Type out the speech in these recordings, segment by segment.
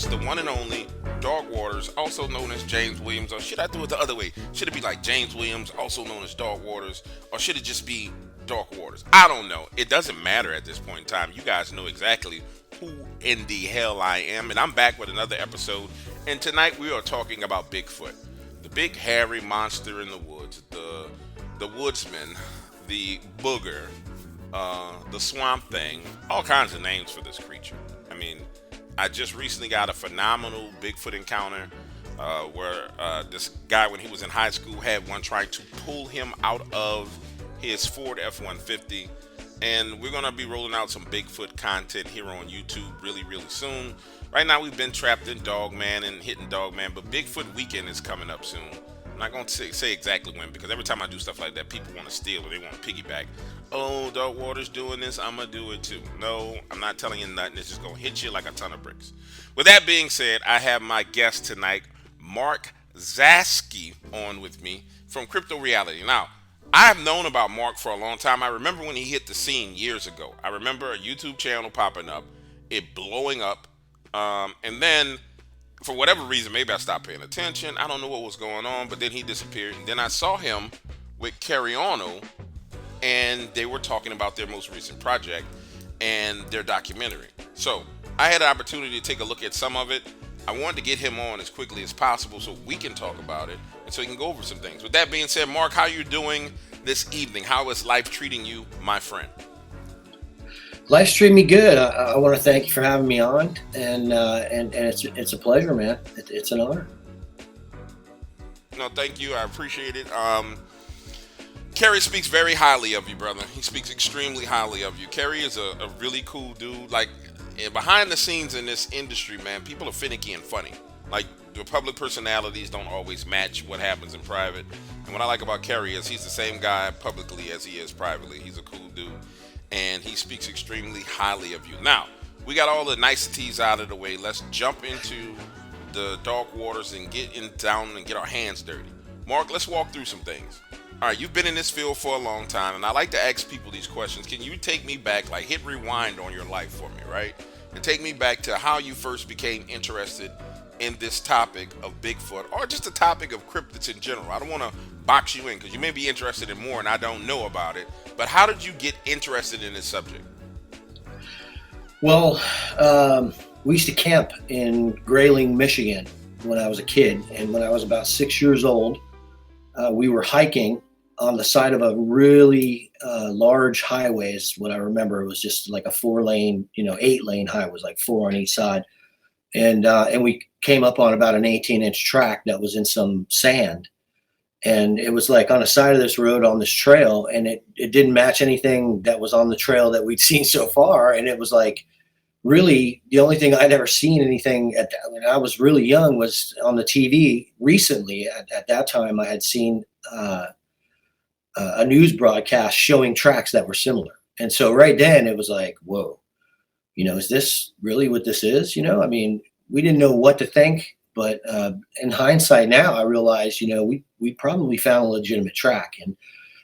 Waters, the one and only Dog Waters, also known as James Williams, or should I do it the other way? Should it be like James Williams, also known as Dog Waters, or should it just be Dog Waters? I don't know. It doesn't matter at this point in time. You guys know exactly who in the hell I am, and I'm back with another episode. And tonight we are talking about Bigfoot, the big hairy monster in the woods, the woodsman, the booger, the swamp thing, all kinds of names for this creature. I mean, I just recently got a phenomenal Bigfoot encounter where this guy, when he was in high school, had one trying to pull him out of his Ford F-150. And we're going to be rolling out some Bigfoot content here on YouTube really, really soon. Right now, we've been trapped in Dogman and hitting Dogman, but Bigfoot weekend is coming up soon. I'm not going to say exactly when, because every time I do stuff like that, people want to steal or they want to piggyback. Oh, Dark Water's doing this, I'm going to do it too. No, I'm not telling you nothing. It's just going to hit you like a ton of bricks. With that being said, I have my guest tonight, Mark Zaskey, on with me from Crypto Reality. Now, I've known about Mark for a long time. I remember when he hit the scene years ago. I remember a YouTube channel popping up, it blowing up, and then for whatever reason, maybe I stopped paying attention. I don't know what was going on, but then he disappeared. And then I saw him with Cariano, and they were talking about their most recent project and their documentary. So I had an opportunity to take a look at some of it. I wanted to get him on as quickly as possible so we can talk about it and so he can go over some things. With that being said, Mark, how are you doing this evening? How is life treating you, my friend? Life's treating me good. I want to thank you for having me on, and it's a pleasure, man. It's an honor. No, thank you. I appreciate it. Kerry speaks very highly of you, brother. He speaks extremely highly of you. Kerry is a really cool dude. Like, behind the scenes in this industry, man, people are finicky and funny. Like, the public personalities don't always match what happens in private. And what I like about Kerry is he's the same guy publicly as he is privately. He's a cool dude. And he speaks extremely highly of you. Now, we got all the niceties out of the way. Let's jump into the dark waters and get in down and get our hands dirty. Mark, let's walk through some things. All right, you've been in this field for a long time, and I like to ask people these questions. Can you take me back, like hit rewind on your life for me, right? And take me back to how you first became interested in this topic of Bigfoot, or just the topic of cryptids in general. I don't want to box you in because you may be interested in more and I don't know about it. But how did you get interested in this subject? Well, we used to camp in Grayling, Michigan when I was a kid, and when I was about 6 years old, we were hiking on the side of a really large highway. Is what I remember. It was just like a 4-lane, 8-lane highway. It was like four on each side, and we came up on about an 18-inch track that was in some sand, and it was like on the side of this road on this trail, and it didn't match anything that was on the trail that we'd seen so far, and it was like really the only thing I'd ever seen anything at that, when I was really young was on the TV recently. At that time, I had seen a news broadcast showing tracks that were similar, and so right then it was like, whoa, is this really what this is? I mean, we didn't know what to think, but in hindsight now, I realize, we probably found a legitimate track,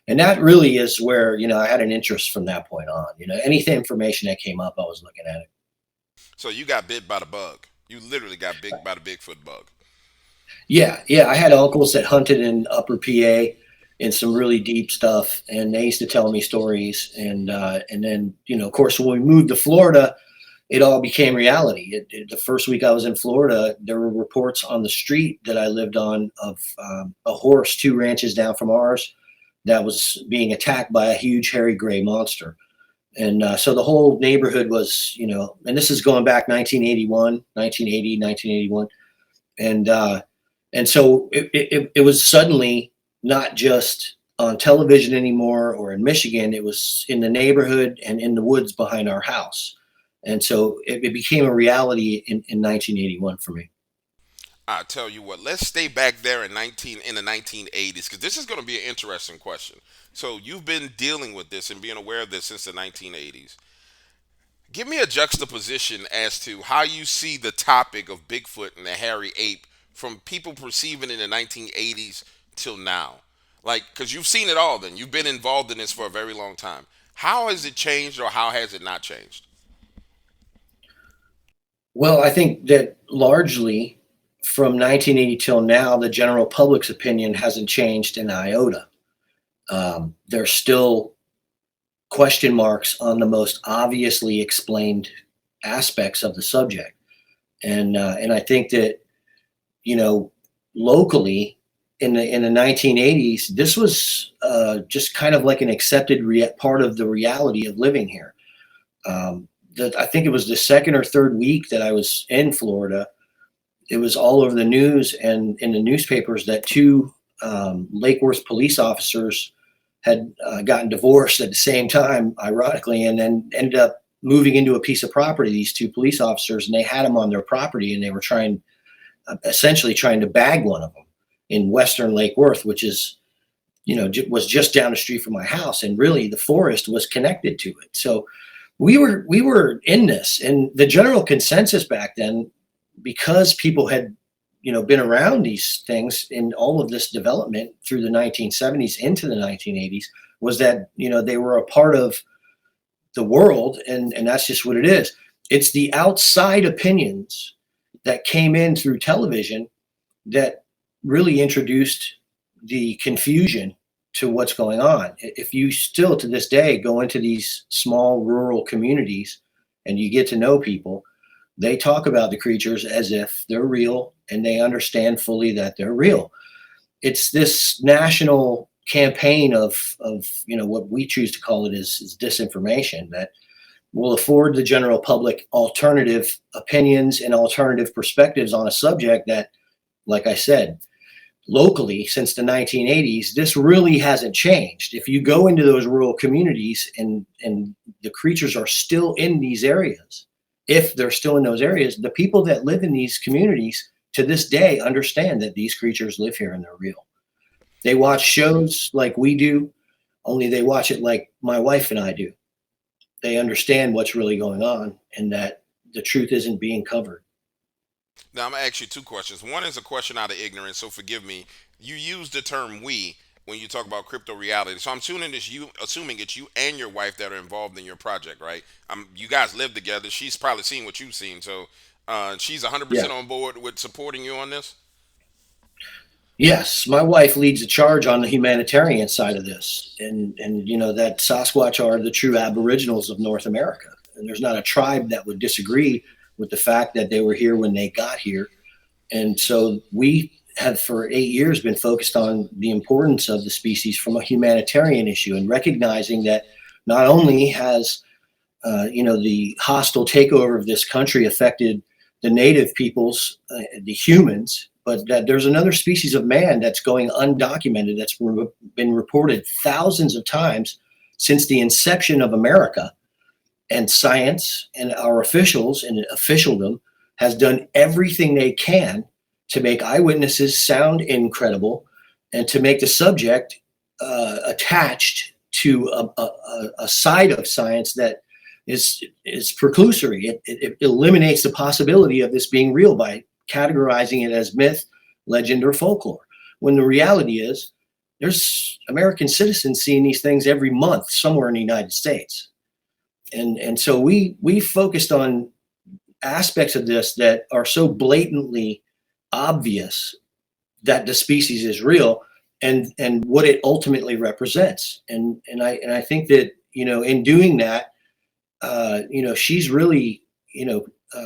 and that really is where I had an interest from that point on. Anything information that came up, I was looking at it. So you got bit by the bug. You literally got bit by the Bigfoot bug. Yeah, yeah. I had uncles that hunted in Upper PA in some really deep stuff, and they used to tell me stories. And then of course, when we moved to Florida, it all became reality. The first week I was in Florida, there were reports on the street that I lived on of a horse 2 ranches down from ours that was being attacked by a huge hairy gray monster. And so the whole neighborhood was, and this is going back 1981, 1980, 1981. And so it was suddenly not just on television anymore or in Michigan. It was in the neighborhood and in the woods behind our house. And so it became a reality in 1981 for me. I tell you what, let's stay back there in the 1980s because this is going to be an interesting question. So you've been dealing with this and being aware of this since the 1980s. Give me a juxtaposition as to how you see the topic of Bigfoot and the hairy ape from people perceiving it in the 1980s till now. Like, because you've seen it all then. You've been involved in this for a very long time. How has it changed or how has it not changed? Well, I think that largely from 1980 till now, the general public's opinion hasn't changed an iota. There's still question marks on the most obviously explained aspects of the subject, and I think that, you know, locally in the 1980s, this was just kind of like an accepted part of the reality of living here. I think it was the second or third week that I was in Florida. It was all over the news and in the newspapers that two Lake Worth police officers had gotten divorced at the same time, ironically, and then ended up moving into a piece of property. These two police officers, and they had them on their property, and they were essentially trying to bag one of them in Western Lake Worth, which is, was just down the street from my house, and really the forest was connected to it. So we were in this, and the general consensus back then, because people had been around these things in all of this development through the 1970s into the 1980s, was that they were a part of the world, and that's just what it is. It's the outside opinions that came in through television that really introduced the confusion to what's going on. If you still to this day go into these small rural communities and you get to know people, they talk about the creatures as if they're real and they understand fully that they're real. It's this national campaign of what we choose to call it is disinformation that will afford the general public alternative opinions and alternative perspectives on a subject that, like I said, locally since the 1980s, this really hasn't changed. If you go into those rural communities and the creatures are still in these areas, if they're still in those areas, the people that live in these communities to this day understand that these creatures live here and they're real. They watch shows like we do, only they watch it like my wife and I do. They understand what's really going on and that the truth isn't being covered. Now I'm gonna ask you two questions. One is a question out of ignorance, so forgive me. You use the term "we" when you talk about crypto reality, so I'm assuming it's you and your wife that are involved in your project, right? You guys live together. She's probably seen what you've seen, so she's Yeah. 100% on board with supporting you on this. Yes, my wife leads the charge on the humanitarian side of this, and that Sasquatch are the true Aboriginals of North America, and there's not a tribe that would disagree with the fact that they were here when they got here. And so we have for 8 years been focused on the importance of the species from a humanitarian issue and recognizing that not only has the hostile takeover of this country affected the native peoples, the humans, but that there's another species of man that's going undocumented, that's been reported thousands of times since the inception of America. And science and our officials and officialdom has done everything they can to make eyewitnesses sound incredible and to make the subject attached to a side of science that is preclusory. It eliminates the possibility of this being real by categorizing it as myth, legend, or folklore. When the reality is, there's American citizens seeing these things every month somewhere in the United States. And so we focused on aspects of this that are so blatantly obvious that the species is real and what it ultimately represents. And I think that in doing that, she's really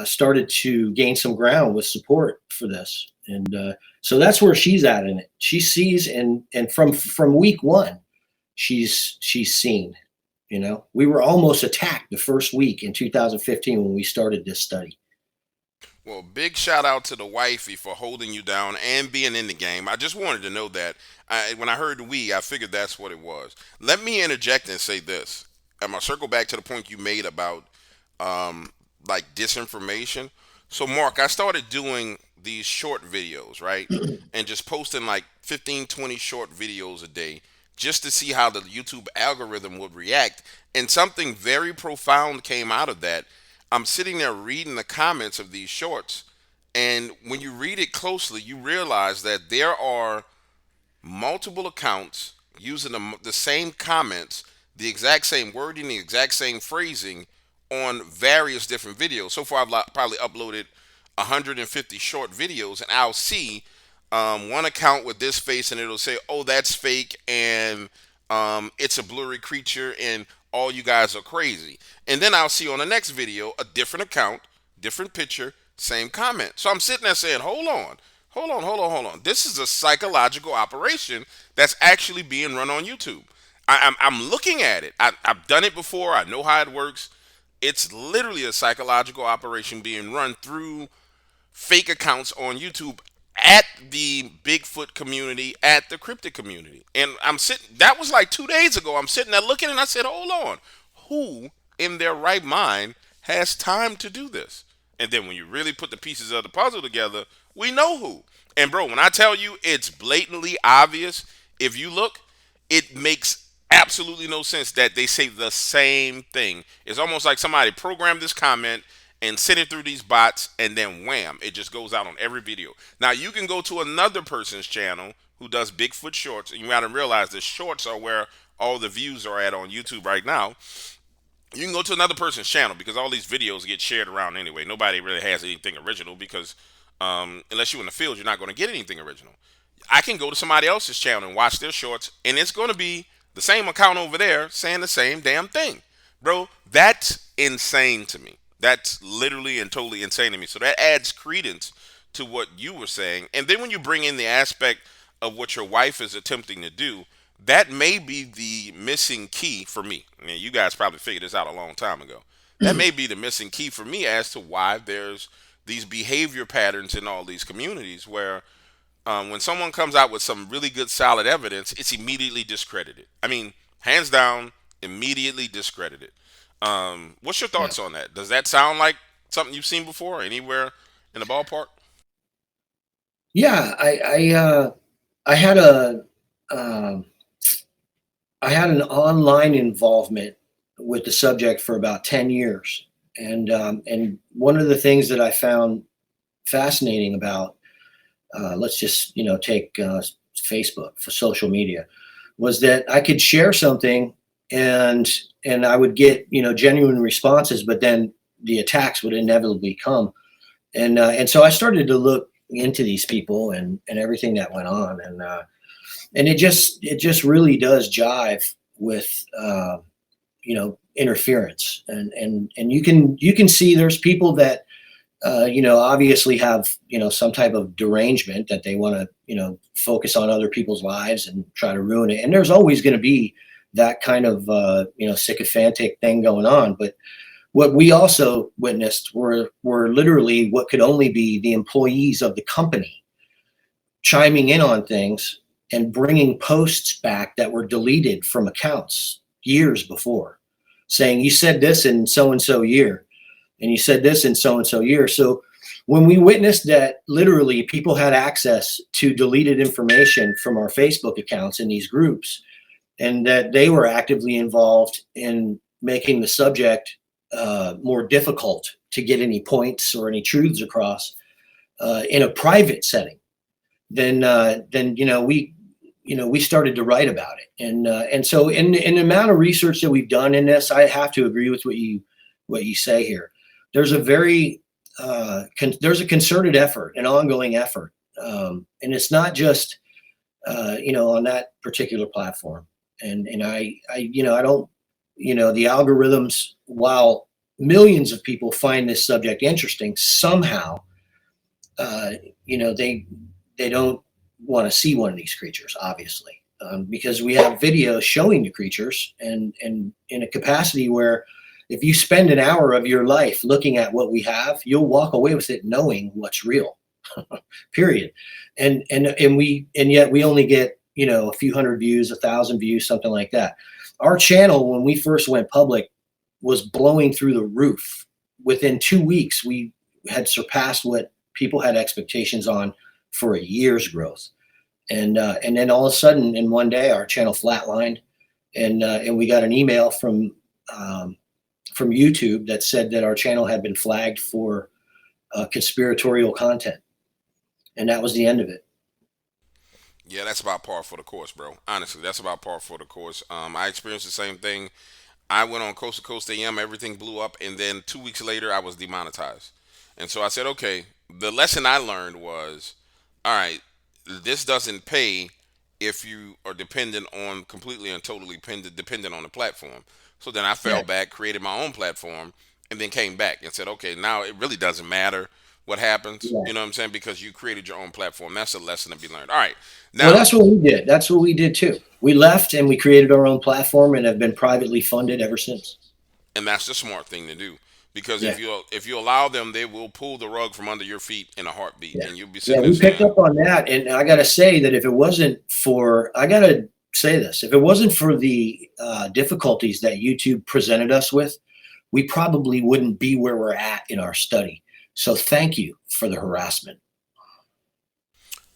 started to gain some ground with support for this, and so that's where she's at in it. She sees, and from week one, she's seen. We were almost attacked the first week in 2015 when we started this study. Well, big shout out to the wifey for holding you down and being in the game. I just wanted to know that. When I heard "we," I figured that's what it was. Let me interject and say this. I'm gonna circle back to the point you made about like disinformation. So, Mark, I started doing these short videos, right, and just posting like 15, 20 short videos a day, just to see how the YouTube algorithm would react. And something very profound came out of that. I'm sitting there reading the comments of these shorts, and when you read it closely, you realize that there are multiple accounts using the same comments, the exact same wording, the exact same phrasing on various different videos. So far, I've probably uploaded 150 short videos, and I'll see one account with this face, and it'll say, "Oh, that's fake," and it's a blurry creature, and all you guys are crazy. And then I'll see on the next video a different account, different picture, same comment. So I'm sitting there saying, "Hold on, hold on, hold on, hold on. This is a psychological operation that's actually being run on YouTube." I'm looking at it. I've done it before. I know how it works. It's literally a psychological operation being run through fake accounts on YouTube at the Bigfoot community, at the cryptid community. And I'm sitting, that was like 2 days ago. I'm sitting there looking and I said, hold on, who in their right mind has time to do this? And then when you really put the pieces of the puzzle together, we know who. And bro, when I tell you it's blatantly obvious, if you look, it makes absolutely no sense that they say the same thing. It's almost like somebody programmed this comment and sent it through these bots, and then wham, it just goes out on every video. Now you can go to another person's channel who does Bigfoot shorts, and you got to realize the shorts are where all the views are at on YouTube right now. You can go to another person's channel because all these videos get shared around anyway. Nobody really has anything original because unless you're in the field, you're not going to get anything original. I can go to somebody else's channel and watch their shorts, and it's going to be the same account over there saying the same damn thing. Bro, that's insane to me. That's literally and totally insane to me. So that adds credence to what you were saying. And then when you bring in the aspect of what your wife is attempting to do, that may be the missing key for me. I mean, you guys probably figured this out a long time ago. That may be the missing key for me as to why there's these behavior patterns in all these communities where when someone comes out with some really good solid evidence, it's immediately discredited. I mean, hands down, immediately discredited. What's your Yeah. thoughts on that? Does that sound like something you've seen before anywhere in the ballpark? Yeah, I had um, I had an online involvement with the subject for about 10 years. And one of the things that I found fascinating about, let's just, take Facebook for social media, was that I could share something and and I would get, genuine responses, but then the attacks would inevitably come. And so I started to look into these people and everything that went on. And it just really does jive with interference. And you can see there's people that obviously have some type of derangement that they want to focus on other people's lives and try to ruin it. And there's always going to be that kind of sycophantic thing going on. But what we also witnessed were literally what could only be the employees of the company chiming in on things and bringing posts back that were deleted from accounts years before, saying you said this in so and so year, and you said this in so and so year. So when we witnessed that literally people had access to deleted information from our Facebook accounts in these groups, and that they were actively involved in making the subject more difficult to get any points or any truths across in a private setting, then we started to write about it. And so in the amount of research that we've done in this, I have to agree with what you say here. There's a very there's a concerted effort, an ongoing effort, and it's not just on that particular platform. And I don't, the algorithms, while millions of people find this subject interesting, somehow uh, they don't want to see one of these creatures, obviously, because we have videos showing the creatures, and in a capacity where if you spend an hour of your life looking at what we have, you'll walk away with it knowing what's real. Period. And yet we only get a few hundred views, 1,000 views, something like that. Our channel, when we first went public, was blowing through the roof. Within 2 weeks, we had surpassed what people had expectations on for a year's growth. And then all of a sudden, in one day, our channel flatlined, and we got an email from YouTube that said that our channel had been flagged for conspiratorial content, and that was the end of it. Yeah, that's about par for the course, bro. Honestly, that's about par for the course. I experienced the same thing. I went on Coast to Coast AM, everything blew up, and then 2 weeks later, I was demonetized. And so I said, okay, the lesson I learned was, all right, this doesn't pay if you are dependent on completely and totally dependent on the platform. So then I fell Yeah. back, created my own platform, and then came back and said, okay, now it really doesn't matter what happens. Yeah. You know what I'm saying? Because you created your own platform. That's a lesson to be learned. All right, Well, now, that's what we did. That's what we did too. We left and we created our own platform and have been privately funded ever since. and that's the smart thing to do, because Yeah. if you allow them, they will pull the rug from under your feet in a heartbeat, Yeah. and you'll be Yeah. sitting there We picked saying, up on that. And I got to say that if it wasn't for, I got to say this, if it wasn't for the difficulties that YouTube presented us with, we probably wouldn't be where we're at in our study. So thank you for the harassment.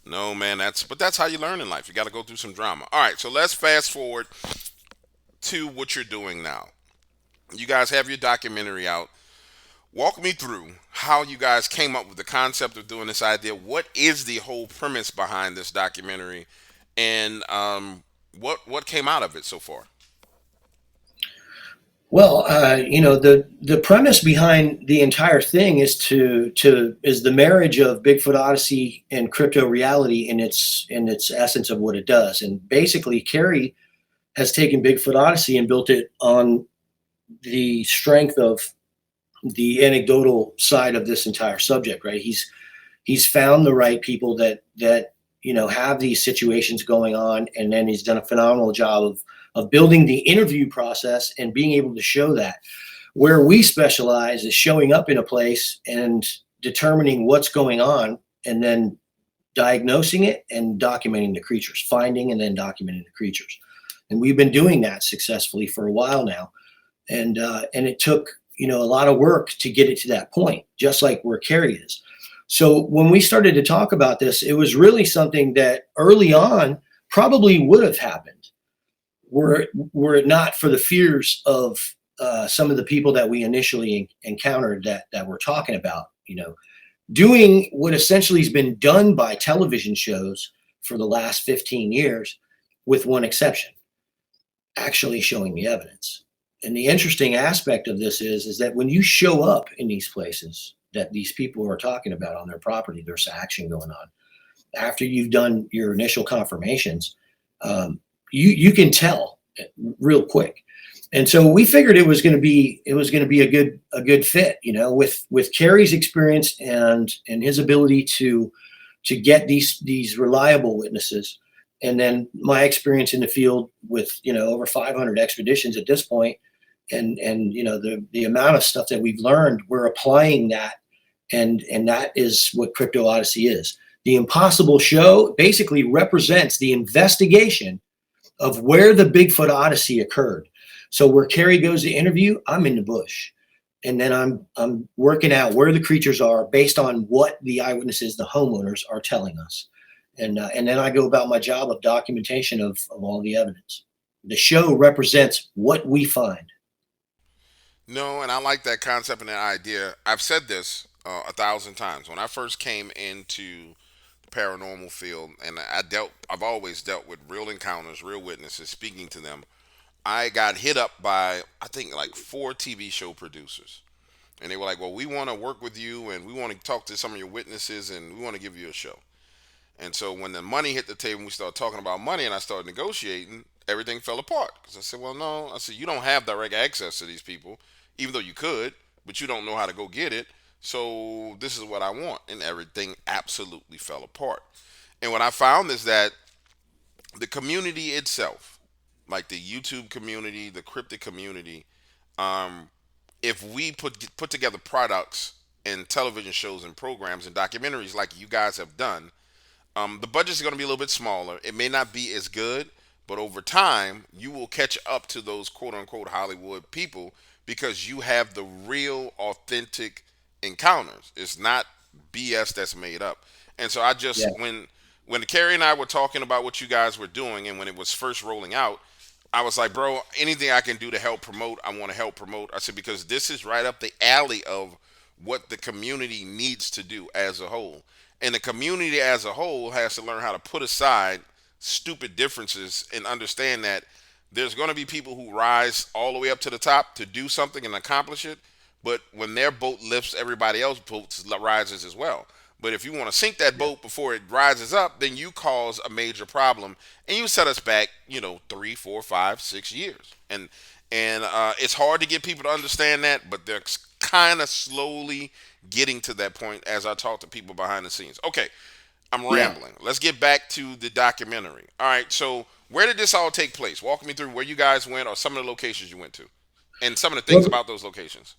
"No, man, that's how you learn in life. You got to go through some drama." All right, so let's fast forward to what you're doing now. You guys have your documentary out. Walk me through how you guys came up with the concept of doing this idea. What is the whole premise behind this documentary, and what came out of it so far? Well, the premise behind the entire thing is is the marriage of Bigfoot Odyssey and crypto reality in its essence of what it does. And basically, Carrie has taken Bigfoot Odyssey and built it on the strength of the anecdotal side of this entire subject. Right? He's found the right people that have these situations going on, and then he's done a phenomenal job of building the interview process and being able to show that. Where we specialize is showing up in a place and determining what's going on, and then diagnosing it and documenting the creatures, finding and then documenting the creatures. And we've been doing that successfully for a while now. And it took a lot of work to get it to that point, just like where Carrie is. So when we started to talk about this, it was really something that early on probably would have happened were it not for the fears of some of the people that we initially encountered that we're talking about. Doing what essentially has been done by television shows for the last 15 years, with one exception: actually showing the evidence. And the interesting aspect of this is that when you show up in these places that these people are talking about on their property, there's action going on. After you've done your initial confirmations, you can tell real quick. And so we figured it was going to be a good fit, with Carrie's experience and his ability to get these reliable witnesses, and then my experience in the field with over 500 expeditions at this point, and the amount of stuff that we've learned, we're applying that, and that is what Crypto Odyssey is. The Impossible Show basically represents the investigation of where the Bigfoot Odyssey occurred. So where Carrie goes to interview, I'm in the bush, and then I'm working out where the creatures are based on what the eyewitnesses, the homeowners, are telling us, and then I go about my job of documentation of all the evidence. The show represents what we find. No, and I like that concept and that idea. I've said this 1,000 times. When I first came into the paranormal field, and I've always dealt with real encounters, real witnesses, speaking to them. I got hit up by, I think, like 4 TV show producers, and they were like, "Well, we want to work with you, and we want to talk to some of your witnesses, and we want to give you a show." And so when the money hit the table, we started talking about money, and I started negotiating. Everything fell apart because I said, "Well, no," I said, "You don't have direct access to these people, even though you could, but you don't know how to go get it. So this is what I want," and everything absolutely fell apart. And what I found is that the community itself, like the YouTube community, the cryptic community, um, if we put together products and television shows and programs and documentaries like you guys have done, the budget's going to be a little bit smaller. It may not be as good, but over time, you will catch up to those quote unquote Hollywood people because you have the real, authentic encounters. It's not BS that's made up. And so I Yeah. just, when Carrie and I were talking about what you guys were doing and when it was first rolling out, I was like, bro, anything I can do to help promote, I want to help promote. I said, because this is right up the alley of what the community needs to do as a whole. And the community as a whole has to learn how to put aside stupid differences and understand that There's going to be people who rise all the way up to the top to do something and accomplish it, but when their boat lifts, everybody else's boat rises as well. But if you want to sink that Yeah. boat before it rises up, then you cause a major problem, and you set us back, 3, 4, 5, 6 years. And it's hard to get people to understand that, but they're kind of slowly getting to that point as I talk to people behind the scenes. Okay, I'm Yeah. rambling. Let's get back to the documentary. All right, so where did this all take place? Walk me through where you guys went, or some of the locations you went to, and some of the things Well, about those locations.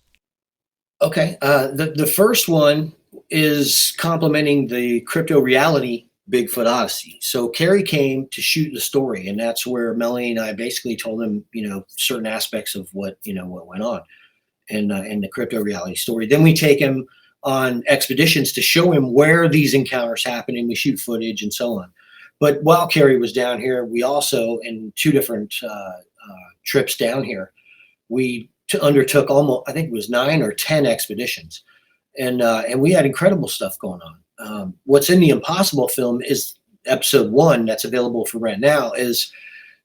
okay. The first one is complementing the crypto reality Bigfoot Odyssey. So Carrie came to shoot the story, and that's where Melanie and I basically told him, certain aspects of what went on in the crypto reality story. Then we take him on expeditions to show him where these encounters happen, and we shoot footage and so on. But while Carrie was down here, we also, in two different trips down here, we undertook almost, I think it was 9 or 10 expeditions, and we had incredible stuff going on. What's in the Impossible film is episode 1 that's available for rent now is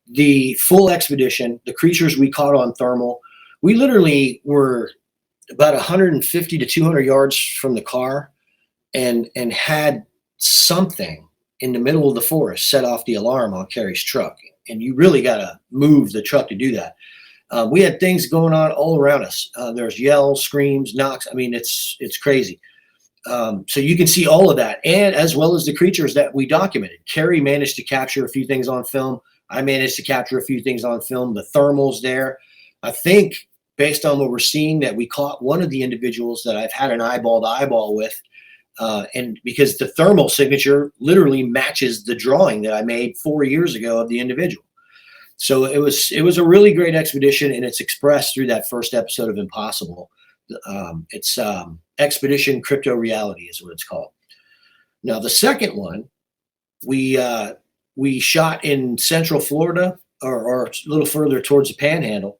the full expedition, the creatures we caught on thermal. We literally were about 150 to 200 yards from the car, and had something in the middle of the forest set off the alarm on Carrie's truck. And you really got to move the truck to do that. We had things going on all around us. There's yells, screams, knocks. I mean, it's crazy. So you can see all of that, and as well as the creatures that we documented. Carrie managed to capture a few things on film. I managed to capture a few things on film. The thermals there. I think, based on what we're seeing, that we caught one of the individuals that I've had an eyeball to eyeball with, and because the thermal signature literally matches the drawing that I made 4 years ago of the individual. So it was a really great expedition, and it's expressed through that first episode of Impossible. It's Expedition Crypto Reality is what it's called. Now the second one, we shot in Central Florida, or a little further towards the Panhandle,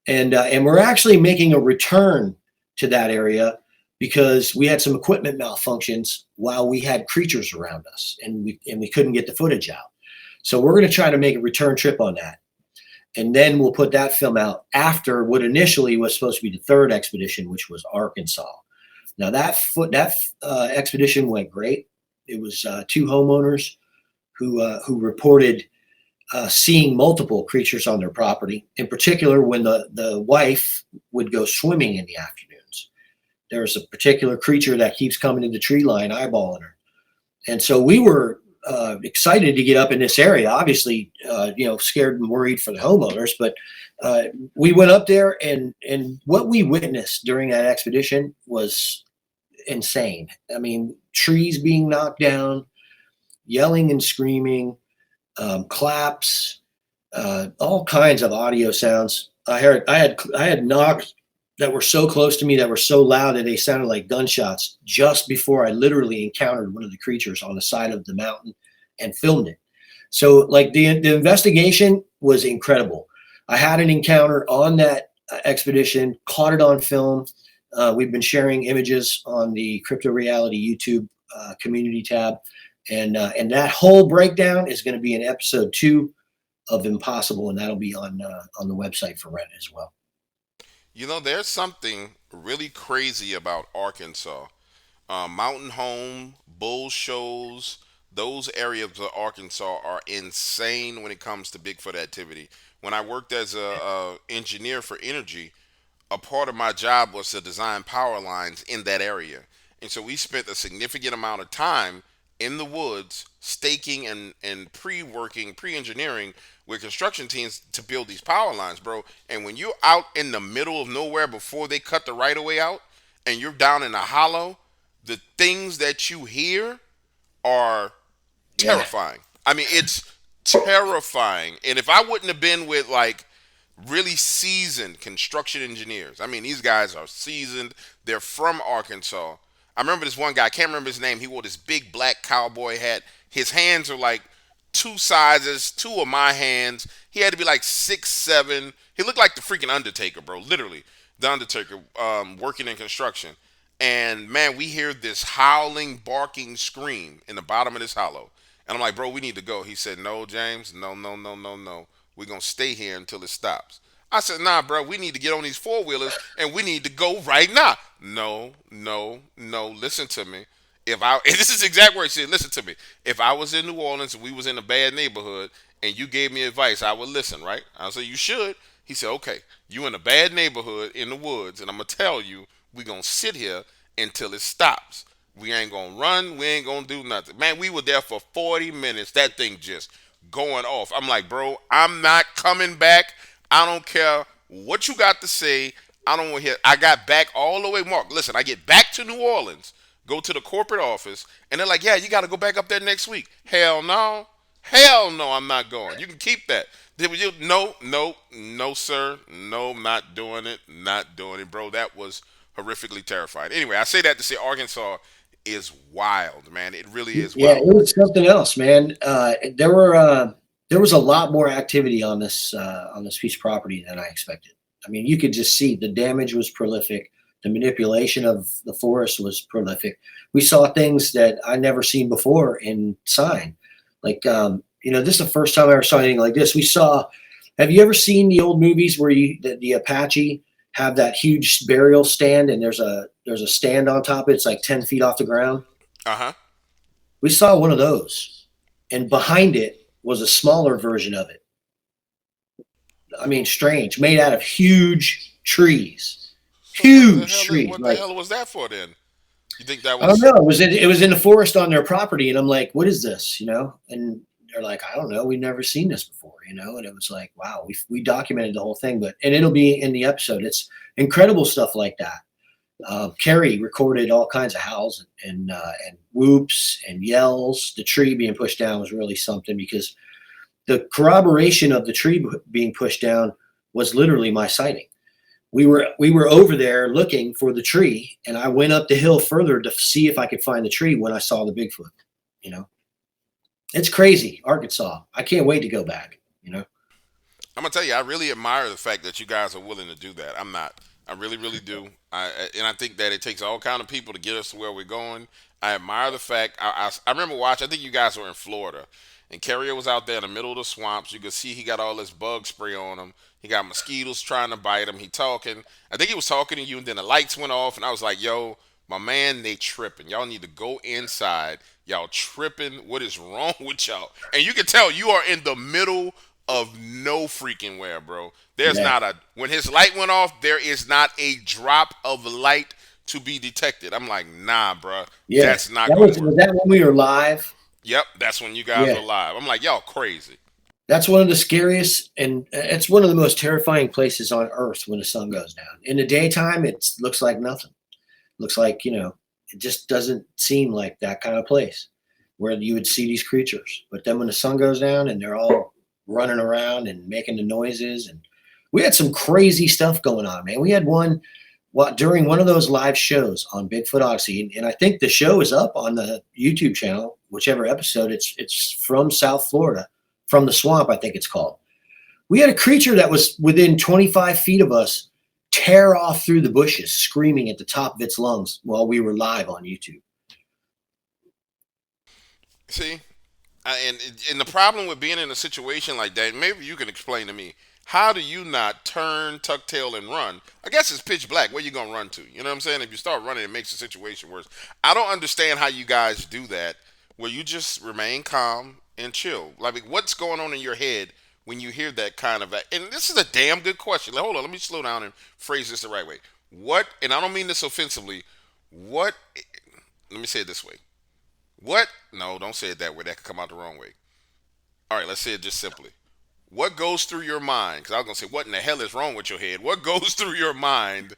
and we're actually making a return to that area because we had some equipment malfunctions while we had creatures around us, and we couldn't get the footage out. So we're going to try to make a return trip on that, and then we'll put that film out after what initially was supposed to be the third expedition, which was Arkansas. Now that expedition went great. It was 2 homeowners who reported seeing multiple creatures on their property. In particular, when the wife would go swimming in the afternoons, there's a particular creature that keeps coming to the tree line, eyeballing her. And so we were excited to get up in this area. Obviously, scared and worried for the homeowners, but we went up there, and what we witnessed during that expedition was insane. I mean, trees being knocked down, yelling and screaming, claps, all kinds of audio sounds. I had knocks that were so close to me, that were so loud that they sounded like gunshots, just before I literally encountered one of the creatures on the side of the mountain and filmed it. So, like, the investigation was incredible. I had an encounter on that expedition, caught it on film. We've been sharing images on the Crypto Reality YouTube community tab, and that whole breakdown is going to be in episode 2 of Impossible, and that'll be on the website for rent as well. There's something really crazy about Arkansas. Mountain Home, bull shows, those areas of Arkansas are insane when it comes to Bigfoot activity. When I worked as a engineer for energy, a part of my job was to design power lines in that area. And so we spent a significant amount of time in the woods staking and pre-working, pre-engineering with construction teams to build these power lines, bro. And when you're out in the middle of nowhere before they cut the right of way out, and you're down in a hollow, the things that you hear are Yeah. terrifying. I mean, it's terrifying. And if I wouldn't have been with, like, really seasoned construction engineers, I mean, these guys are seasoned. They're from Arkansas. I remember this one guy, I can't remember his name. He wore this big black cowboy hat. His hands are like two sizes, two of my hands. He had to be like 6'7". He looked like the freaking Undertaker, bro. Literally, the Undertaker, working in construction. And man, we hear this howling, barking scream in the bottom of this hollow. And I'm like, bro, we need to go. He said, no, James, no, no, no, no, no. We're gonna stay here until it stops. I said, nah, bro, we need to get on these four wheelers and we need to go right now. No, no, no. Listen to me. If I and this is exact words, he said, listen to me. If I was in New Orleans and we was in a bad neighborhood and you gave me advice, I would listen, right? I said, you should. He said, okay, you in a bad neighborhood in the woods, and I'm gonna tell you, we gonna sit here until it stops. We ain't gonna run. We ain't gonna do nothing. Man, we were there for 40 minutes. That thing just going off. I'm like, bro, I'm not coming back. I don't care what you got to say. I don't want to hear. I got back all the way, Mark. Listen, I get back to New Orleans, go to the corporate office, and they're like, yeah, you got to go back up there next week. Hell no. Hell no, I'm not going. You can keep that. No, no, no, sir. No, not doing it. Not doing it, bro. That was horrifically terrifying. Anyway, I say that to say Arkansas is wild, man. It really is Yeah, wild. it was something else, man. There was a lot more activity on this piece of property than I expected. I mean, you could just see the damage was prolific. The manipulation of the forest was prolific. We saw things that I never seen before in sign. Like, this is the first time I ever saw anything like this. We saw. Have you ever seen the old movies where the Apache have that huge burial stand and there's a stand on top? It's like 10 feet off the ground. Uh huh. We saw one of those, and behind it was a smaller version of it. I mean, strange, made out of So huge trees. what the Like, hell was that for then? You think that I don't was know. It was in the forest on their property, and I'm like, what is this? And they're like, I don't know. We've never seen this before. And it was like, wow, we documented the whole thing, and it'll be in the episode. It's incredible stuff like that. Carrie recorded all kinds of howls and whoops and yells. The tree being pushed down was really something because the corroboration of the tree being pushed down was literally my sighting. We were over there looking for the tree, and I went up the hill further to see if I could find the tree when I saw the Bigfoot. You know, it's crazy, Arkansas. I can't wait to go back. I'm gonna tell you, I really admire the fact that you guys are willing to do that. I'm not. I really, really do. And I think that it takes all kind of people to get us to where we're going. I admire the fact. I remember watching. I think you guys were in Florida, and Carrier was out there in the middle of the swamps. You could see he got all this bug spray on him. He got mosquitoes trying to bite him. He talking. I think he was talking to you, and then the lights went off, and I was like, "Yo, my man, they tripping. Y'all need to go inside. Y'all tripping. What is wrong with y'all?" And you can tell you are in the middle of no freaking where, bro. There's Yeah, not a when his light went off, there is not a drop of light to be detected. I'm like, nah, bro, yeah. that's not That gonna was work. that when we were live. Yep, that's when you guys Yeah, were live. I'm like, y'all crazy. that's one of the scariest, and it's one of the most terrifying places on Earth when the sun goes down. In the daytime, it looks like nothing. Looks like it just doesn't seem like that kind of place where you would see these creatures. But then when the sun goes down and they're all running around and making the noises, and we had some crazy stuff going on, man. We had one during one of those live shows on Bigfoot Odyssey, and I think the show is up on the YouTube channel, whichever episode. It's from South Florida, from the swamp, I think it's called. We had a creature that was within 25 feet of us tear off through the bushes, screaming at the top of its lungs while we were live on YouTube. See, and the problem with being in a situation like that, maybe you can explain to me. How do you not turn, tuck tail, and run? I guess it's pitch black. Where you gonna run to? You know what I'm saying? If you start running, it makes the situation worse. I don't understand how you guys do that, where you just remain calm and chill. Like, what's going on in your head when you hear that kind of? And this is a damn good question. Like, hold on, let me slow down and phrase this the right way. What? And I don't mean this offensively. What? Let me say it this way. What? No, don't say it that way. That could come out the wrong way. All right, let's say it just simply. What goes through your mind? Because I was gonna say, what in the hell is wrong with your head? What goes through your mind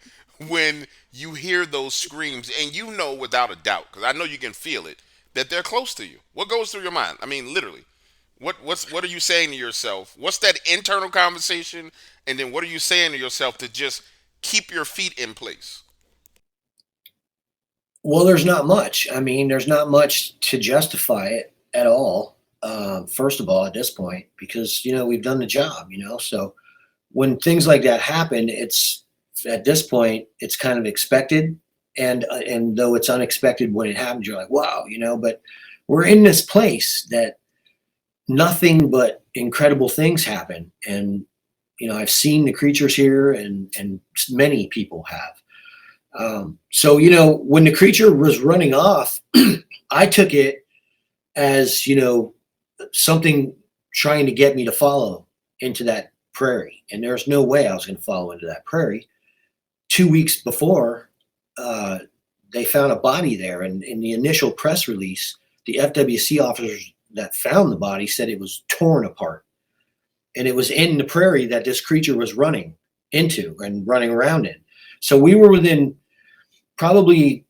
when you hear those screams and you know without a doubt, because I know you can feel it, that they're close to you? What goes through your mind? I mean, literally. What are you saying to yourself? What's that internal conversation? And then what are you saying to yourself to just keep your feet in place? Well, there's not much. I mean, there's not much to justify it at all. First of all, at this point, because we've done the job. So when things like that happen, it's at this point it's kind of expected, and though it's unexpected when it happens, you're like, wow. But we're in this place that nothing but incredible things happen. And, I've seen the creatures here, and many people have. So, when the creature was running off, I took it as, something trying to get me to follow into that prairie. And there's no way I was going to follow into that prairie. 2 weeks before, they found a body there. And in the initial press release, the FWC officers that found the body said it was torn apart. And it was in the prairie that this creature was running into and running around in. So we were within probably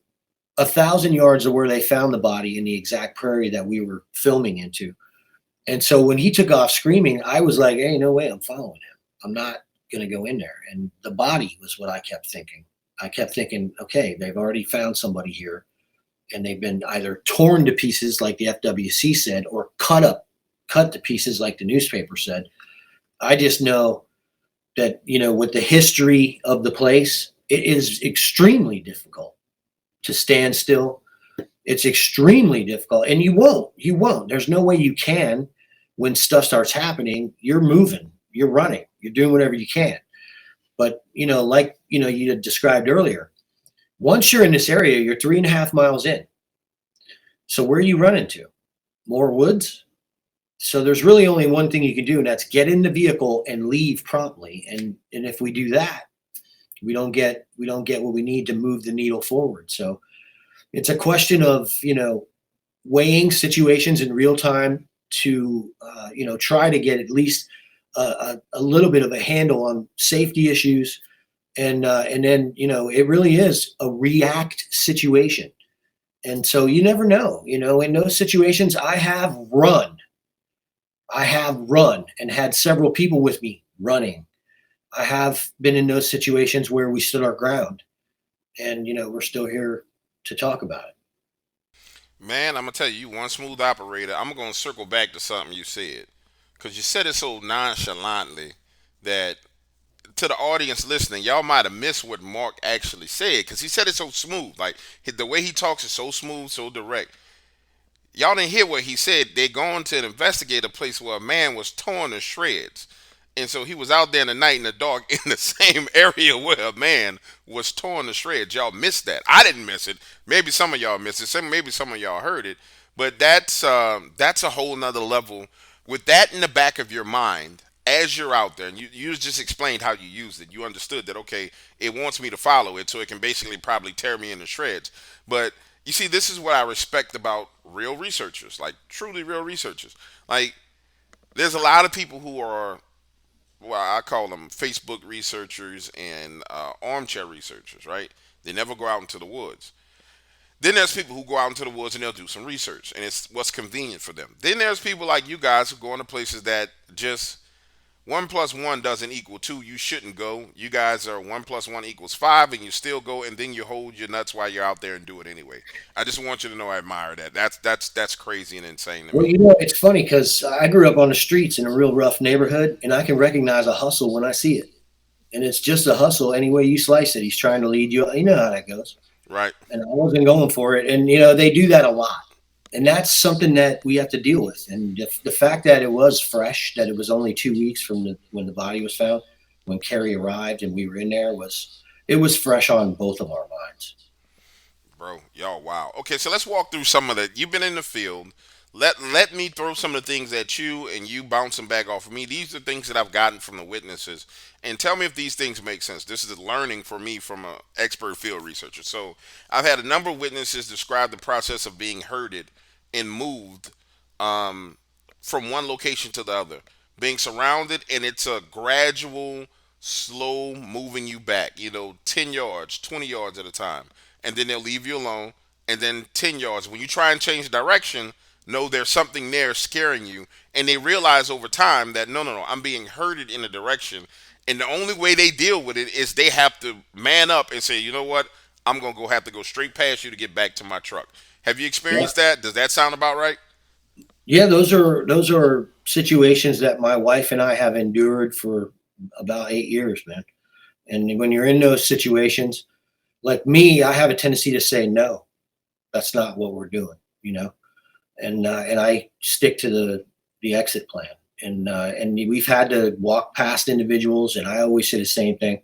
1,000 yards of where they found the body in the exact prairie that we were filming into. And so when he took off screaming, I was like, hey, no way, I'm following him. I'm not going to go in there. And the body was what I kept thinking. I kept thinking, okay, they've already found somebody here, and they've been either torn to pieces like the FWC said, or cut to pieces like the newspaper said. I just know that, with the history of the place, it is extremely difficult to stand still. It's extremely difficult. And you won't. There's no way you can. When stuff starts happening, you're moving, you're running, you're doing whatever you can. But, like, you had described earlier, once you're in this area, you're 3.5 miles in. So where are you running to? More woods? So there's really only one thing you can do, and that's get in the vehicle and leave promptly. And if we do that, we don't get what we need to move the needle forward. So it's a question of, weighing situations in real time to, try to get at least a little bit of a handle on safety issues. And then, it really is a react situation. And so you never know, in those situations, I have run and had several people with me running. I have been in those situations where we stood our ground, and, we're still here to talk about it. Man, I'm gonna tell you, one smooth operator. I'm gonna circle back to something you said, because you said it so nonchalantly that to the audience listening, y'all might have missed what Mark actually said, because he said it so smooth. Like, the way he talks is so smooth, so direct. Y'all didn't hear what he said. They're going to investigate a place where a man was torn to shreds. And so he was out there in the night in the dark in the same area where a man was torn to shreds. Y'all missed that. I didn't miss it. Maybe some of y'all missed it. Maybe some of y'all heard it. But that's a whole nother level. With that in the back of your mind, as you're out there, and you just explained how you used it. You understood that, okay, it wants me to follow it, so it can basically probably tear me into shreds. But you see, this is what I respect about real researchers, like truly real researchers. Like, there's a lot of people who are, well, I call them Facebook researchers and armchair researchers, right? They never go out into the woods. Then there's people who go out into the woods and they'll do some research, and it's what's convenient for them. Then there's people like you guys who go into places that just 1+1 doesn't equal 2. You shouldn't go. You guys are 1+1 = 5, and you still go, and then you hold your nuts while you're out there and do it anyway. I just want you to know I admire that. That's crazy and insane to me. Well, it's funny because I grew up on the streets in a real rough neighborhood, and I can recognize a hustle when I see it. And it's just a hustle any way you slice it. He's trying to lead you. You know how that goes. Right. And I wasn't going for it. And, they do that a lot. And that's something that we have to deal with. And the fact that it was fresh, that it was only 2 weeks from when the body was found, when Carrie arrived and we were in there, it was fresh on both of our minds. Bro, y'all, wow. Okay, so let's walk through some of the. You've been in the field. Let me throw some of the things at you, and you bounce them back off of me. These are things that I've gotten from the witnesses, and tell me if these things make sense. This is learning for me from an expert field researcher. So I've had a number of witnesses describe the process of being herded and moved from one location to the other, being surrounded, and it's a gradual, slow moving you back. 10 yards, 20 yards at a time, and then they'll leave you alone, and then 10 yards. When you try and change direction, know there's something there scaring you, and they realize over time that no, I'm being herded in a direction, and the only way they deal with it is they have to man up and say, you know what, I'm gonna have to go straight past you to get back to my truck. Have you experienced that? Does that sound about right? Yeah, those are situations that my wife and I have endured for about 8 years, man. And when you're in those situations, like me, I have a tendency to say no. That's not what we're doing, and I stick to the exit plan. and we've had to walk past individuals, and I always say the same thing: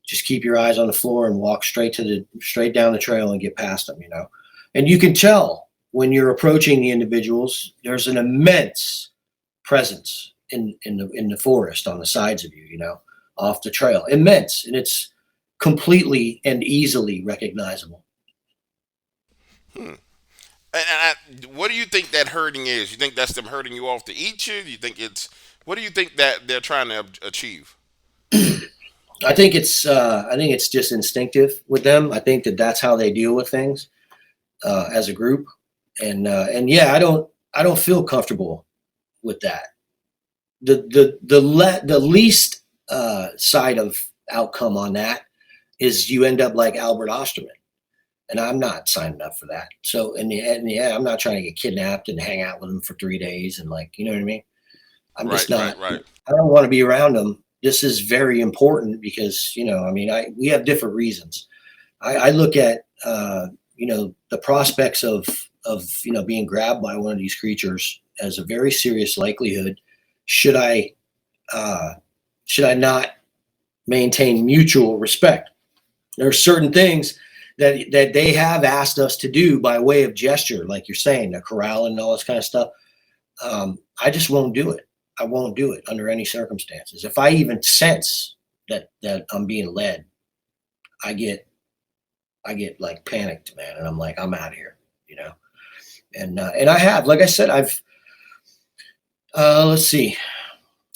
just keep your eyes on the floor and walk straight down the trail and get past them. And you can tell when you're approaching the individuals, there's an immense presence in the forest on the sides of you, off the trail, immense, and it's completely and easily recognizable. Hmm. And what do you think that herding is? You think that's them herding you off to eat you? Do you think it's what do you think that they're trying to achieve? I think it's just instinctive with them. I think that that's how they deal with things as a group, and yeah, I don't feel comfortable with that. The least side of outcome on that is you end up like Albert Osterman, and I'm not signing up for that. So in the end, I'm not trying to get kidnapped and hang out with them for 3 days and you know what I mean. I'm just Right, not. right, right. I don't want to be around them. This is very important because I mean, we have different reasons. I look at the prospects of being grabbed by one of these creatures as a very serious likelihood. Should I should I not maintain mutual respect? There are certain things that they have asked us to do by way of gesture, like you're saying, the corral and all this kind of stuff. I just won't do it. I won't do it under any circumstances. If I even sense that I'm being led, I get like panicked, man, and I'm like, I'm out of here, you know. And I have, like I said, I've let's see,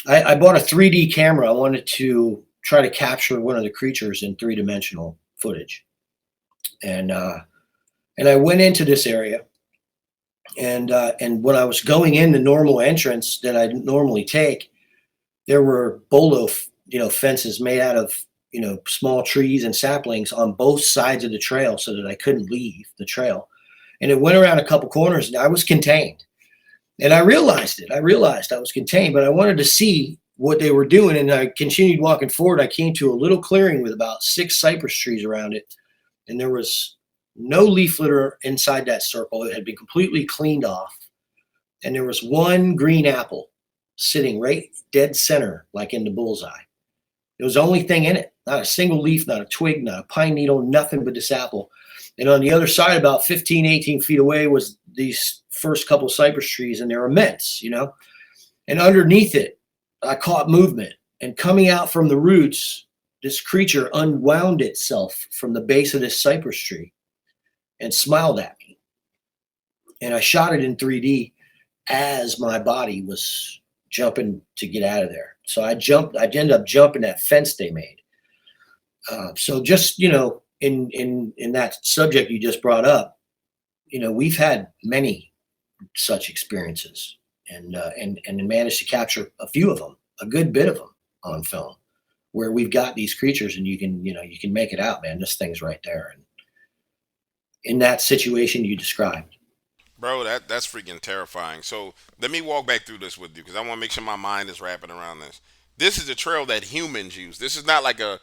I bought a 3D camera. I wanted to try to capture one of the creatures in 3-dimensional footage, and I went into this area, and when I was going in the normal entrance that I normally take, there were bolo, fences made out of small trees and saplings on both sides of the trail, so that I couldn't leave the trail. And it went around a couple corners, and I was contained. And I realized it. I realized I was contained, but I wanted to see what they were doing. And I continued walking forward. I came to a little clearing with about 6 cypress trees around it, and there was no leaf litter inside that circle. It had been completely cleaned off. And there was one green apple sitting right dead center, like in the bullseye. It was the only thing in it. Not a single leaf, not a twig, not a pine needle, nothing but this apple. And on the other side, about 15, 18 feet away, was these first couple cypress trees, and they're immense, And underneath it, I caught movement. And coming out from the roots, this creature unwound itself from the base of this cypress tree and smiled at me. And I shot it in 3D as my body was jumping to get out of there. So I ended up jumping that fence they made. So just, in that subject you just brought up, we've had many such experiences, and managed to capture a few of them, a good bit of them on film, where we've got these creatures, and you can make it out, man. This thing's right there, and in that situation you described. Bro, that's freaking terrifying. So let me walk back through this with you because I want to make sure my mind is wrapping around this. This is a trail that humans use. This is not like a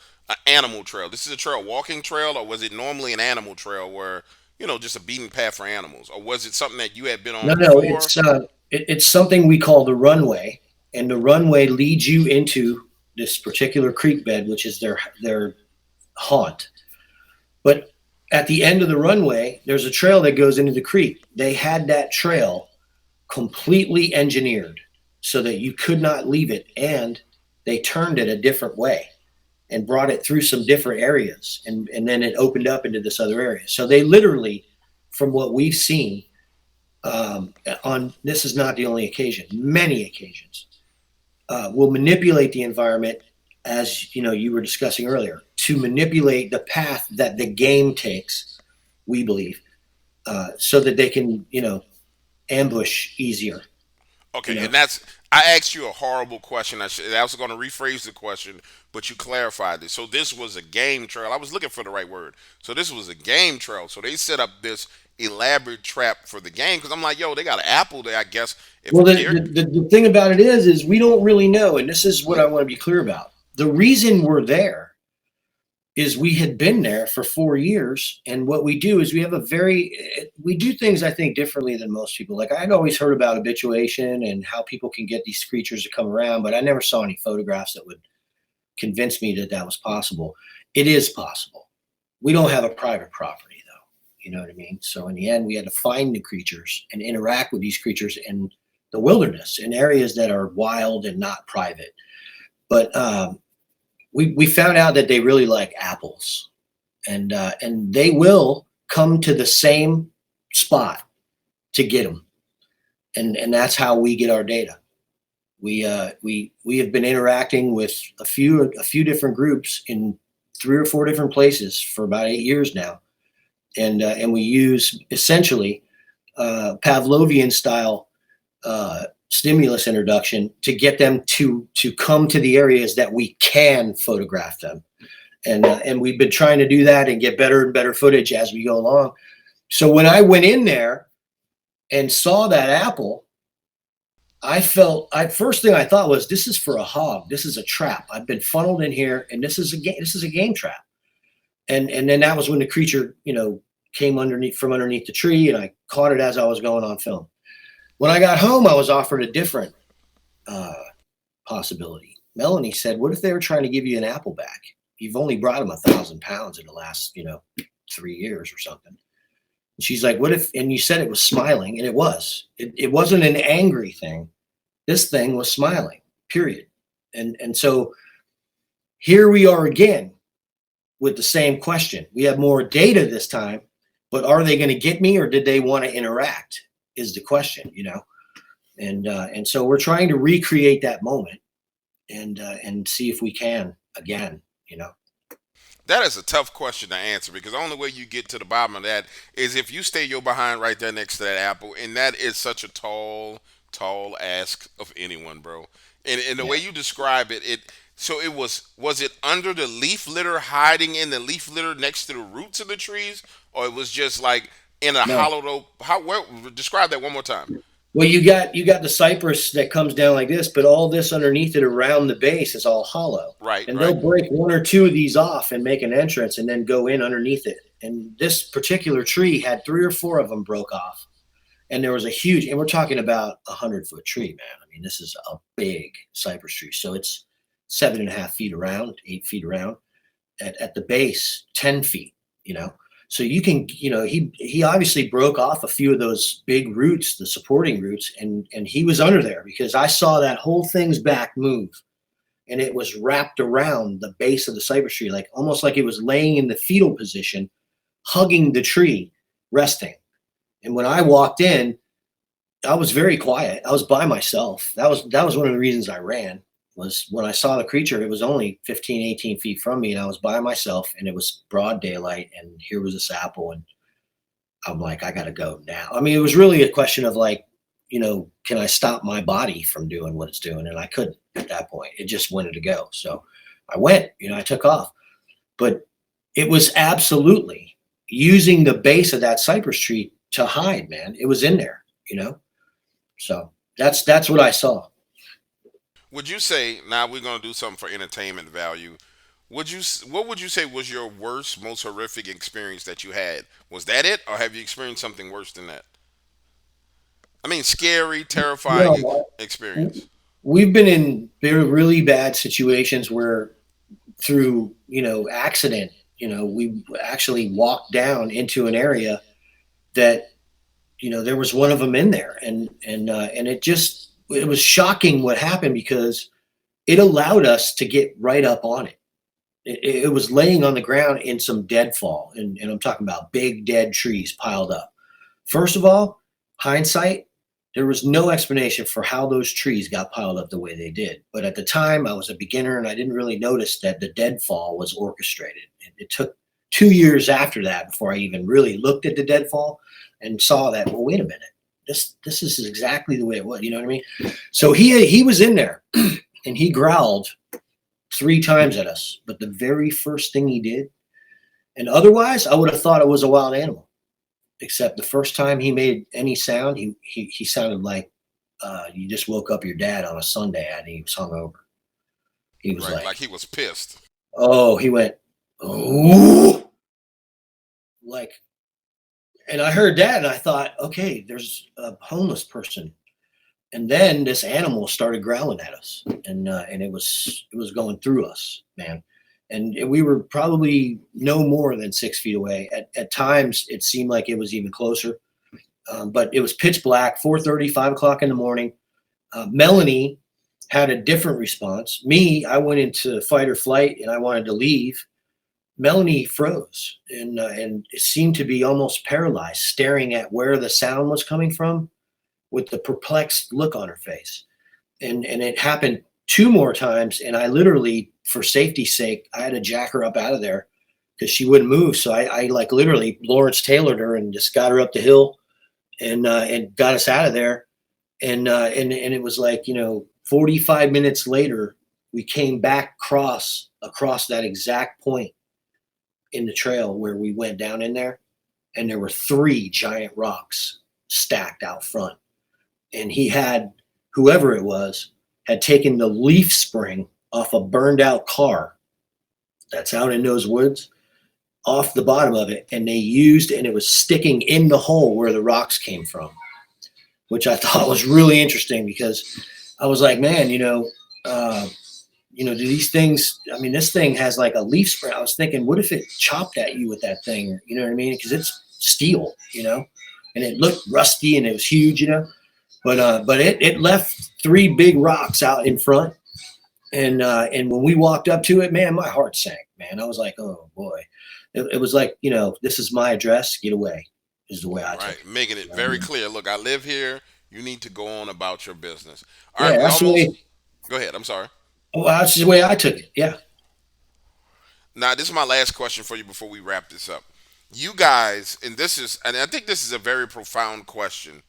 animal trail. This is a trail walking trail, or was it normally an animal trail where just a beaten path for animals, or was it something that you had been No, on no, before? it's something we call the runway, and the runway leads you into this particular creek bed, which is their haunt. But at the end of the runway, there's a trail that goes into the creek. They had that trail completely engineered so that you could not leave it, and they turned it a different way and brought it through some different areas, and then it opened up into this other area. So they literally, from what we've seen, on this is not the only occasion, many occasions, will manipulate the environment, as you were discussing earlier, to manipulate the path that the game takes, we believe, so that they can ambush easier. Okay, and that's I asked you a horrible question. I was going to rephrase the question, but you clarified it. So this was a game trail. I was looking for the right word. So this was a game trail. So they set up this elaborate trap for the game because I'm like, yo, they got an apple there. I guess if Well, a the, character, the thing about it is we don't really know, and this is what I want to be clear about. The reason we're there is we had been there for 4 years, and what we do is we do things I think differently than most people. Like I'd always heard about habituation and how people can get these creatures to come around, but I never saw any photographs that would convince me that that was possible. It is possible. We don't have a private property though. You know what I mean? So in the end, we had to find the creatures and interact with these creatures in the wilderness, in areas that are wild and not private. But we found out that they really like apples, and they will come to the same spot to get them, and that's how we get our data. We have been interacting with a few different groups in 3 or 4 different places for about 8 years now, and we use essentially Pavlovian style stimulus introduction to get them to come to the areas that we can photograph them, and we've been trying to do that and get better and better footage as we go along. So when I went in there and saw that apple, first thing I thought was, this is for a hog. This is a trap. I've been funneled in here, and this is a game trap. And then that was when the creature, came from underneath the tree, and I caught it as I was going on film. When I got home, I was offered a different possibility. Melanie said, "What if they were trying to give you an apple back? You've only brought them 1,000 pounds in the last, 3 years or something." And she's like, "What if?" And you said it was smiling, and it was. It wasn't an angry thing. This thing was smiling. Period. And so here we are again with the same question. We have more data this time, but are they going to get me, or did they want to interact? Is the question, and so we're trying to recreate that moment and see if we can again. That is a tough question to answer, because the only way you get to the bottom of that is if you stay your behind right there next to that apple, and that is such a tall ask of anyone, bro. And the way you describe it, so it was it under the leaf litter, hiding in the leaf litter next to the roots of the trees, or it was just like in a No. hollowed oak? Describe that one more time. Well, you got the cypress that comes down like this, but all this underneath it around the base is all hollow. Right, And right. they'll break 1 or 2 of these off and make an entrance and then go in underneath it. And this particular tree had 3 or 4 of them broke off. And there was a huge, and we're talking about 100-foot tree, man. I mean, this is a big cypress tree. So it's 7.5 feet around, 8 feet around. At the base, 10 feet, So you can, he obviously broke off a few of those big roots, the supporting roots, and he was under there because I saw that whole thing's back move, and it was wrapped around the base of the cypress tree, like almost like it was laying in the fetal position, hugging the tree, resting. And when I walked in, I was very quiet. I was by myself. That was one of the reasons I ran. Was when I saw the creature, it was only 15, 18 feet from me, and I was by myself, and it was broad daylight, and here was this apple, and I'm like, I got to go now. I mean, it was really a question of like, can I stop my body from doing what it's doing? And I couldn't at that point. It just wanted to go. So I went, I took off. But it was absolutely using the base of that cypress tree to hide, man. It was in there, So that's what I saw. Would you say, now we're going to do something for entertainment value? What would you say was your worst, most horrific experience that you had? Was that it, or have you experienced something worse than that? I mean, scary, terrifying No, experience. we've been in really bad situations where through, accident, we actually walked down into an area that, there was one of them in there, and it was shocking what happened because it allowed us to get right up on it. It was laying on the ground in some deadfall, and I'm talking about big dead trees piled up. First of all, hindsight, there was no explanation for how those trees got piled up the way they did. But at the time, I was a beginner, and I didn't really notice that the deadfall was orchestrated. It took 2 years after that before I even really looked at the deadfall and saw that, well, wait a minute. This is exactly the way it was. You know what I mean? So he was in there, and he growled 3 times at us. But the very first thing he did, and otherwise I would have thought it was a wild animal, except the first time he made any sound, he sounded like you just woke up your dad on a Sunday and he was hungover. He was Right, like he was pissed. oh, he went, oh, like, and I heard that and I thought, okay, there's a homeless person. And then this animal started growling at us, and it was going through us, man. And we were probably no more than 6 feet away. At times, it seemed like it was even closer. But it was pitch black, 4:30, 5 o'clock in the morning. Melanie had a different response. Me, I went into fight or flight, and I wanted to leave. Melanie froze and seemed to be almost paralyzed, staring at where the sound was coming from with the perplexed look on her face. And it happened two more times. And I literally, for safety's sake, I had to jack her up out of there because she wouldn't move. So I like literally Lawrence Taylored her and just got her up the hill and got us out of there. And it was like, 45 minutes later, we came back across that exact point in the trail where we went down in there. And there were 3 giant rocks stacked out front. And he had, whoever it was, had taken the leaf spring off a burned out car that's out in those woods, off the bottom of it, and and it was sticking in the hole where the rocks came from, which I thought was really interesting because I was like, man, do these things, I mean, this thing has like a leaf spring. I was thinking, what if it chopped at you with that thing? You know what I mean? Because it's steel, and it looked rusty and it was huge, but it left 3 big rocks out in front. And when we walked up to it, man, my heart sank, man. I was like, oh boy. It was like, this is my address. Get away is the way I took it. Making it very clear. Look, I live here. You need to go on about your business. All right, Yeah, we that's the almost. way. Go ahead. I'm sorry. Well, that's the way I took it. Yeah. Now, this is my last question for you before we wrap this up. You guys, and I think this is a very profound question.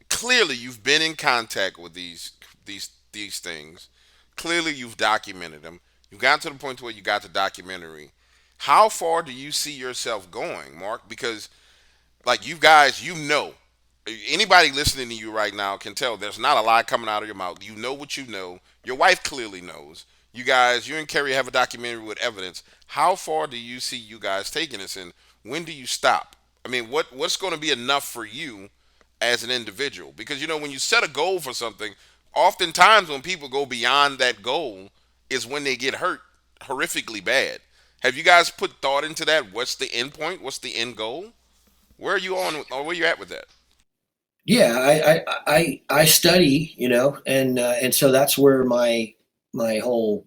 Clearly, you've been in contact with these things. Clearly, you've documented them. You got to the point where you got the documentary. How far do you see yourself going, Mark? Because like you guys, anybody listening to you right now can tell there's not a lie coming out of your mouth. You know what you know. Your wife clearly knows. You and Kerry have a documentary with evidence. How far do you see you guys taking this, and when do you stop? I mean, what's going to be enough for you as an individual? Because when you set a goal for something, oftentimes when people go beyond that goal is when they get hurt horrifically bad. Have you guys put thought into that? What's the end point? What's the end goal? Where are you on, or where you at with that? Yeah. I study, and so that's where my whole,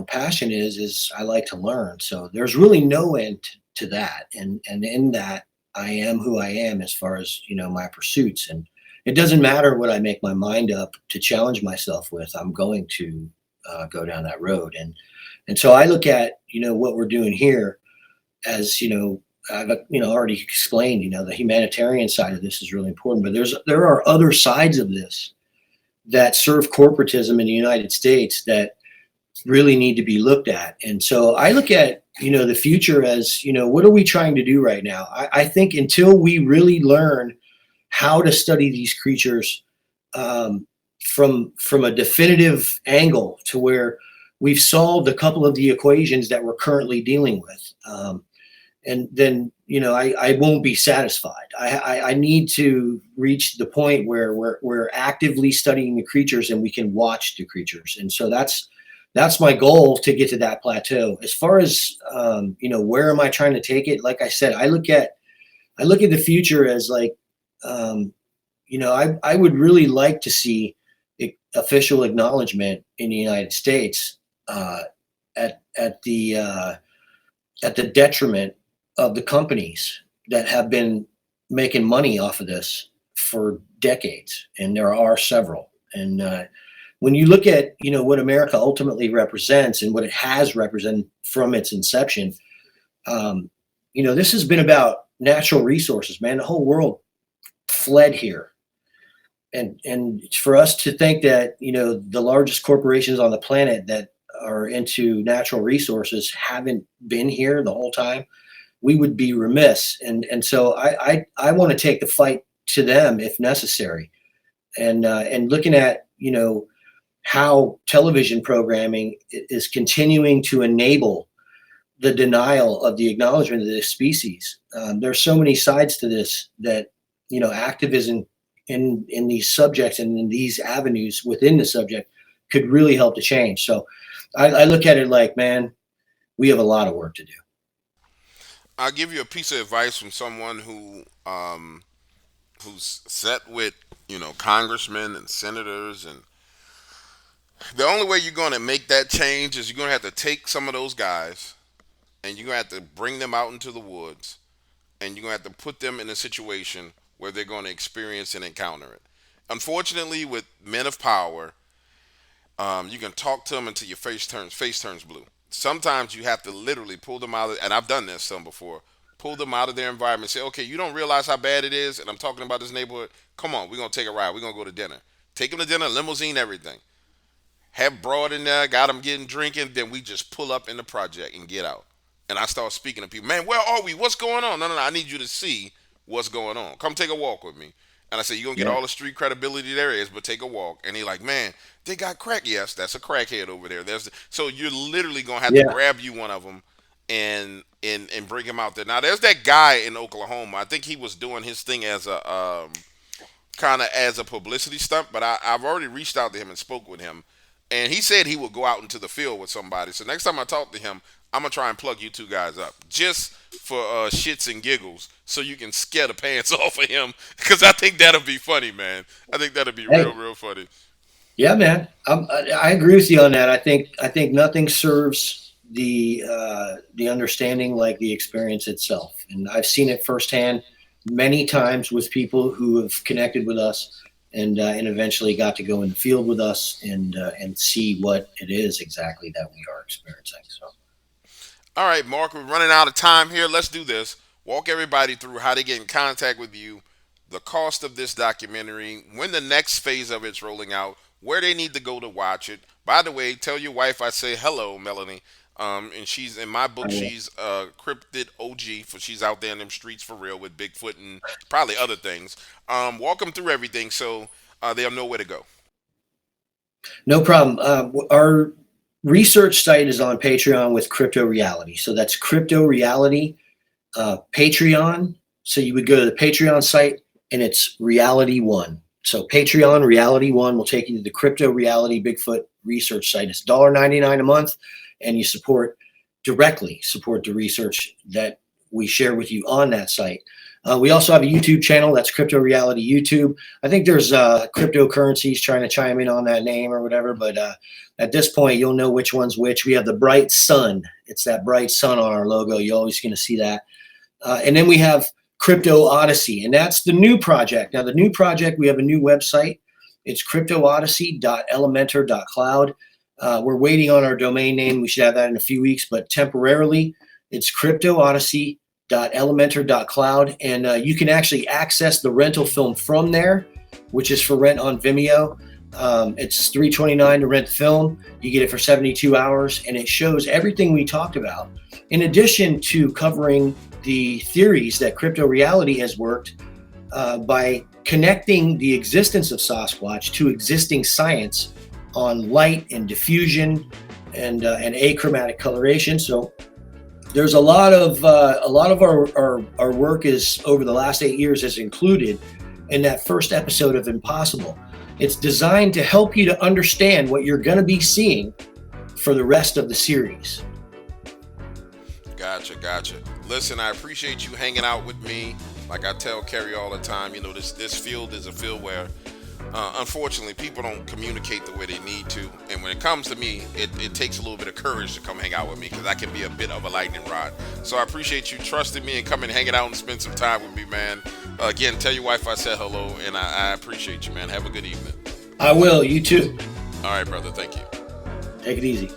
passion is I like to learn. So there's really no end to that. And in that, I am who I am as far as, my pursuits. And it doesn't matter what I make my mind up to challenge myself with, I'm going to go down that road. And so I look at, what we're doing here as, I've, already explained, the humanitarian side of this is really important, but there are other sides of this that serve corporatism in the United States that really need to be looked at. And so I look at, the future as, what are we trying to do right now? I think until we really learn how to study these creatures from a definitive angle to where we've solved a couple of the equations that we're currently dealing with, and then I won't be satisfied. I need to reach the point where we're actively studying the creatures and we can watch the creatures. And so that's my goal, to get to that plateau. As far as where am I trying to take it? Like I said, I look at the future as like, I would really like to see official acknowledgement in the United States at the detriment of the companies that have been making money off of this for decades, and there are several. And when you look at what America ultimately represents and what it has represented from its inception, this has been about natural resources, man. The whole world fled here. And for us to think that, the largest corporations on the planet that are into natural resources haven't been here the whole time, we would be remiss. And so I want to take the fight to them if necessary. And looking at, how television programming is continuing to enable the denial of the acknowledgement of this species. There's so many sides to this that, activism in these subjects and in these avenues within the subject could really help to change. So I look at it like, man, we have a lot of work to do. I'll give you a piece of advice from someone who's set with congressmen and senators, and the only way you're going to make that change is you're going to have to take some of those guys and you're going to have to bring them out into the woods, and you're going to have to put them in a situation where they're going to experience and encounter it. Unfortunately, with men of power, you can talk to them until your face turns blue. Sometimes you have to literally pull them out of, and I've done this some before, pull them out of their environment. Say, okay, you don't realize how bad it is, and I'm talking about this neighborhood. Come on, we're gonna take a ride. We're gonna go to dinner. Take them to dinner, limousine, everything. Have broad in there, got them getting drinking. Then we just pull up in the project and get out. And I start speaking to people. Man, where are we? What's going on? No, no, no. I need you to see what's going on. Come take a walk with me. And I say, you're going to get Yeah. all the street credibility there is, but take a walk. And he like, man, they got crack. Yes, that's a crackhead over there. So you're literally going to have to Yeah. grab you one of them and bring him out there. Now, there's that guy in Oklahoma. I think he was doing his thing as a kind of as a publicity stunt, but I've already reached out to him and spoke with him. And he said he would go out into the field with somebody. So next time I talk to him, I'm going to try and plug you two guys up just for shits and giggles so you can scare the pants off of him, because I think that'll be funny, man. I think that'll be Hey, real, real funny. yeah, man. I agree with you on that. I think nothing serves the understanding like the experience itself, and I've seen it firsthand many times with people who have connected with us and eventually got to go in the field with us and see what it is exactly that we are experiencing. So All right, Mark, we're running out of time here. Let's do this. Walk everybody through how they get in contact with you, the cost of this documentary, when the next phase of it's rolling out, where they need to go to watch it. By the way, tell your wife I say hello, Melanie. And she's in my book. I will. She's a cryptid OG, for she's out there in them streets for real with Bigfoot and probably other things. Walk them through everything so they'll know where to go. No problem. Our research site is on Patreon with Crypto Reality. So that's Crypto Reality Patreon. So you would go to the Patreon site and it's Reality One. So Patreon Reality One will take you to the Crypto Reality Bigfoot research site. It's $1.99 a month, and you directly support the research that we share with you on that site. We also have a YouTube channel. That's Crypto Reality YouTube. I think there's cryptocurrencies trying to chime in on that name or whatever, but at this point, you'll know which one's which. We have the bright sun. It's that bright sun on our logo. You're always going to see that. And then we have Crypto Odyssey, and that's the new project. Now, the new project, we have a new website. It's cryptoodyssey.elementor.cloud. We're waiting on our domain name. We should have that in a few weeks, but temporarily, it's cryptoodyssey.elementor.cloud, and you can actually access the rental film from there, which is for rent on Vimeo. It's $3.29 to rent the film. You get it for 72 hours, and it shows everything we talked about. In addition to covering the theories that Crypto Reality has worked by connecting the existence of Sasquatch to existing science on light and diffusion and achromatic coloration. So there's a lot of our work is over the last 8 years is included in that first episode of Impossible. It's designed to help you to understand what you're going to be seeing for the rest of the series. Gotcha. Listen, I appreciate you hanging out with me. Like I tell Kerry all the time, this field is a field where unfortunately people don't communicate the way they need to. And when it comes to me, it takes a little bit of courage to come hang out with me, because I can be a bit of a lightning rod. So I appreciate you trusting me and coming hanging out and spend some time with me, man. Again, tell your wife I said hello, and I appreciate you, man. Have a good evening. I will. You too. All right, brother. Thank you. Take it easy.